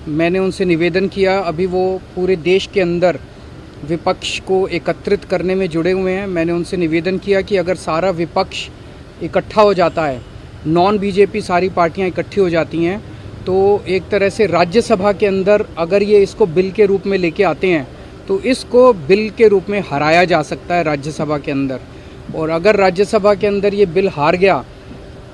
मैंने उनसे निवेदन किया, अभी वो पूरे देश के अंदर विपक्ष को एकत्रित करने में जुड़े हुए हैं। मैंने उनसे निवेदन किया कि अगर सारा विपक्ष इकट्ठा हो जाता है, नॉन बीजेपी सारी पार्टियां इकट्ठी हो जाती हैं, तो एक तरह से राज्यसभा के अंदर अगर ये इसको बिल के रूप में लेके आते हैं तो इसको बिल के रूप में हराया जा सकता है राज्यसभा के अंदर। और अगर राज्यसभा के अंदर ये बिल हार गया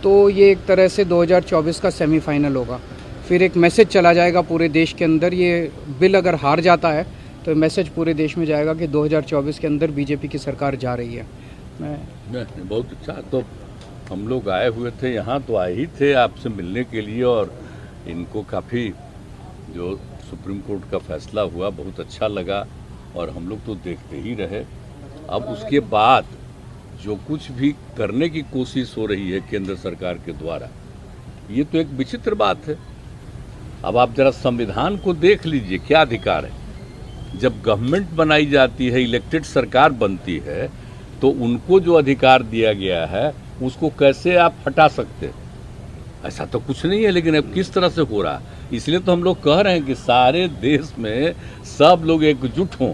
तो ये एक तरह से 2024 का सेमीफाइनल होगा। फिर एक मैसेज चला जाएगा पूरे देश के अंदर। ये बिल अगर हार जाता है तो मैसेज पूरे देश में जाएगा कि 2024 के अंदर बीजेपी की सरकार जा रही है। नहीं, बहुत अच्छा। तो हम लोग आए हुए थे यहाँ, तो आए ही थे आपसे मिलने के लिए, और इनको काफ़ी जो सुप्रीम कोर्ट का फैसला हुआ बहुत अच्छा लगा, और हम लोग तो देखते ही रहे। अब उसके बाद जो कुछ भी करने की कोशिश हो रही है केंद्र सरकार के द्वारा, ये तो एक विचित्र बात है। अब आप जरा संविधान को देख लीजिए, क्या अधिकार है। जब गवर्नमेंट बनाई जाती है, इलेक्टेड सरकार बनती है, तो उनको जो अधिकार दिया गया है उसको कैसे आप हटा सकते हैं? ऐसा तो कुछ नहीं है। लेकिन अब किस तरह से हो रहा है, इसलिए तो हम लोग कह रहे हैं कि सारे देश में सब लोग एकजुट हों,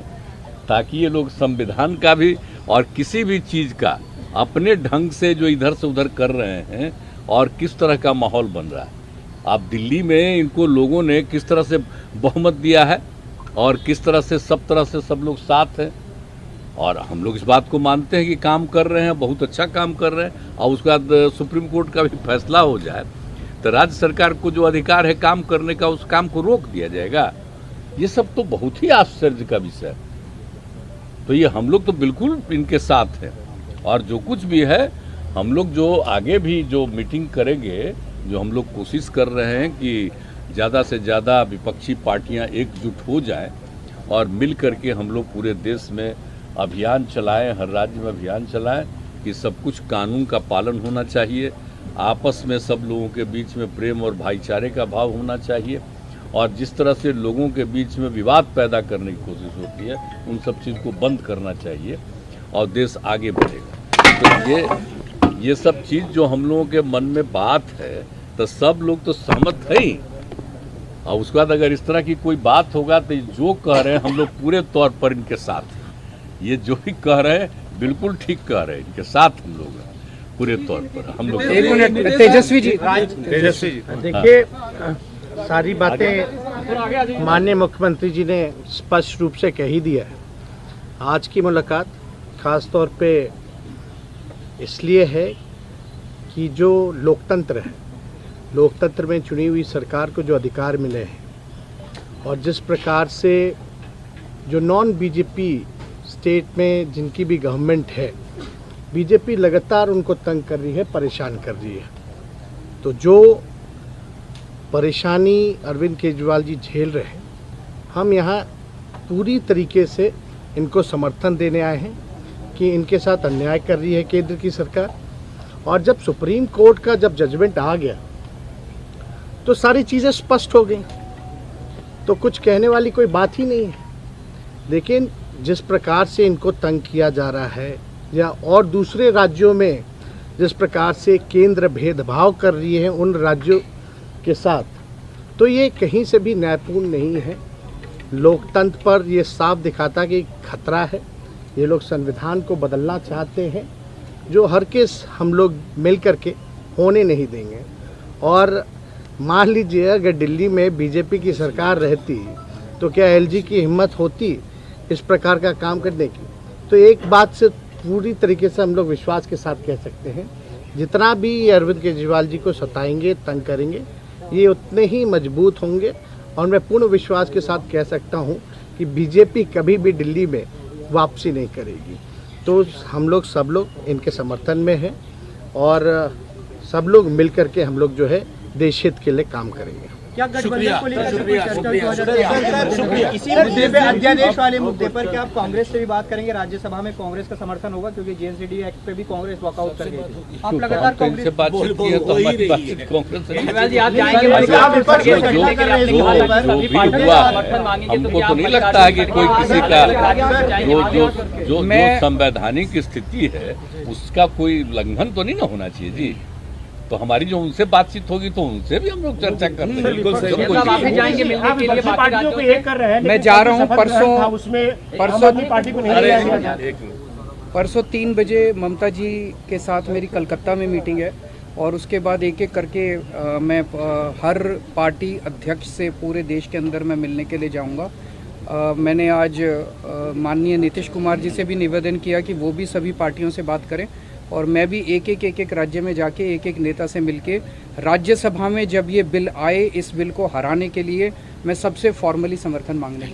ताकि ये लोग संविधान का भी और किसी भी चीज़ का अपने ढंग से जो इधर से उधर कर रहे हैं, और किस तरह का माहौल बन रहा है। आप दिल्ली में इनको लोगों ने किस तरह से बहुमत दिया है, और किस तरह से सब लोग साथ हैं, और हम लोग इस बात को मानते हैं कि काम कर रहे हैं, बहुत अच्छा काम कर रहे हैं। और उसके बाद सुप्रीम कोर्ट का भी फैसला हो जाए तो राज्य सरकार को जो अधिकार है काम करने का, उस काम को रोक दिया जाएगा। ये सब तो बहुत ही आश्चर्य का विषय है। तो ये हम लोग तो बिल्कुल इनके साथ हैं, और जो कुछ भी है हम लोग जो आगे भी जो मीटिंग करेंगे, जो हम लोग कोशिश कर रहे हैं कि ज़्यादा से ज़्यादा विपक्षी पार्टियां एकजुट हो जाएं और मिल करके हम लोग पूरे देश में अभियान चलाएं, हर राज्य में अभियान चलाएं कि सब कुछ कानून का पालन होना चाहिए, आपस में सब लोगों के बीच में प्रेम और भाईचारे का भाव होना चाहिए, और जिस तरह से लोगों के बीच में विवाद पैदा करने की कोशिश होती है उन सब चीज़ को बंद करना चाहिए, और देश आगे बढ़ेगा। तो ये सब चीज़ जो हम लोगों के मन में बात है, तो सब लोग तो सहमत हैं ही। और उसके बाद अगर इस तरह की कोई बात होगा तो जो कह रहे हैं हम लोग पूरे तौर पर इनके साथ हैं। ये जो भी कह रहे हैं बिल्कुल ठीक कह रहे हैं, इनके साथ हम लोग हैं पूरे तौर पर। हम लोग एक मिनट, तेजस्वी जी देखिए, सारी बातें माननीय मुख्यमंत्री जी ने स्पष्ट रूप से कह ही दिया है। आज की मुलाकात खास तौर पे इसलिए है कि जो लोकतंत्र है, लोकतंत्र में चुनी हुई सरकार को जो अधिकार मिले हैं, और जिस प्रकार से जो नॉन बीजेपी स्टेट में जिनकी भी गवर्नमेंट है, बीजेपी लगातार उनको तंग कर रही है, परेशान कर रही है। तो जो परेशानी अरविंद केजरीवाल जी झेल रहे हैं, हम यहाँ पूरी तरीके से इनको समर्थन देने आए हैं कि इनके साथ अन्याय कर रही है केंद्र की सरकार। और जब सुप्रीम कोर्ट का जब जजमेंट आ गया तो सारी चीज़ें स्पष्ट हो गई, तो कुछ कहने वाली कोई बात ही नहीं है। लेकिन जिस प्रकार से इनको तंग किया जा रहा है, या और दूसरे राज्यों में जिस प्रकार से केंद्र भेदभाव कर रही है उन राज्यों के साथ, तो ये कहीं से भी न्यायपूर्ण नहीं है। लोकतंत्र पर ये साफ दिखाता कि खतरा है। ये लोग संविधान को बदलना चाहते हैं, जो हर केस हम लोग मिल करके होने नहीं देंगे। और मान लीजिए अगर दिल्ली में बीजेपी की सरकार रहती तो क्या एलजी की हिम्मत होती इस प्रकार का काम करने की? तो एक बात से पूरी तरीके से हम लोग विश्वास के साथ कह सकते हैं, जितना भी अरविंद केजरीवाल जी को सताएंगे, तंग करेंगे, ये उतने ही मजबूत होंगे। और मैं पूर्ण विश्वास के साथ कह सकता हूँ कि बीजेपी कभी भी दिल्ली में वापसी नहीं करेगी। तो हम लोग सब लोग इनके समर्थन में हैं, और सब लोग मिल करके हम लोग जो है देश हित के लिए काम करेंगे। क्या गठबंधन को लेकर इसी मुद्दे पे, अध्यादेश वाले मुद्दे पर क्या आप कांग्रेस से भी बात करेंगे? राज्यसभा में कांग्रेस का समर्थन होगा, क्योंकि जेएनसीडी एक्ट पे भी कांग्रेस वॉकआउट कर गई थी। आप लगातार कांग्रेस से बातचीत की है, तो हमारी बातचीत कांग्रेस से हमको तो नहीं लगता है कि कोई किसी का जो संवैधानिक स्थिति है उसका कोई उल्लंघन तो नहीं ना होना चाहिए जी। तो हमारी जो उनसे बातचीत होगी तो उनसे भी हम लोग चर्चा करते हैं। बिल्कुल आप भी जाएंगे मिलने के लिए पार्टियों को एक कर रहे हैं। मैं जा रहा हूँ परसों पार्टी को नहीं। परसों 3 बजे ममता जी के साथ मेरी कलकत्ता में मीटिंग है और उसके बाद एक एक करके मैं हर पार्टी अध्यक्ष से पूरे देश के अंदर मैं मिलने के लिए जाऊंगा। मैंने आज माननीय नीतीश कुमार जी से भी निवेदन किया कि वो भी सभी पार्टियों से बात करें और मैं भी एक एक राज्य में जाके एक एक नेता से मिलके राज्यसभा में जब ये बिल आए इस बिल को हराने के लिए मैं सबसे फॉर्मली समर्थन मांगने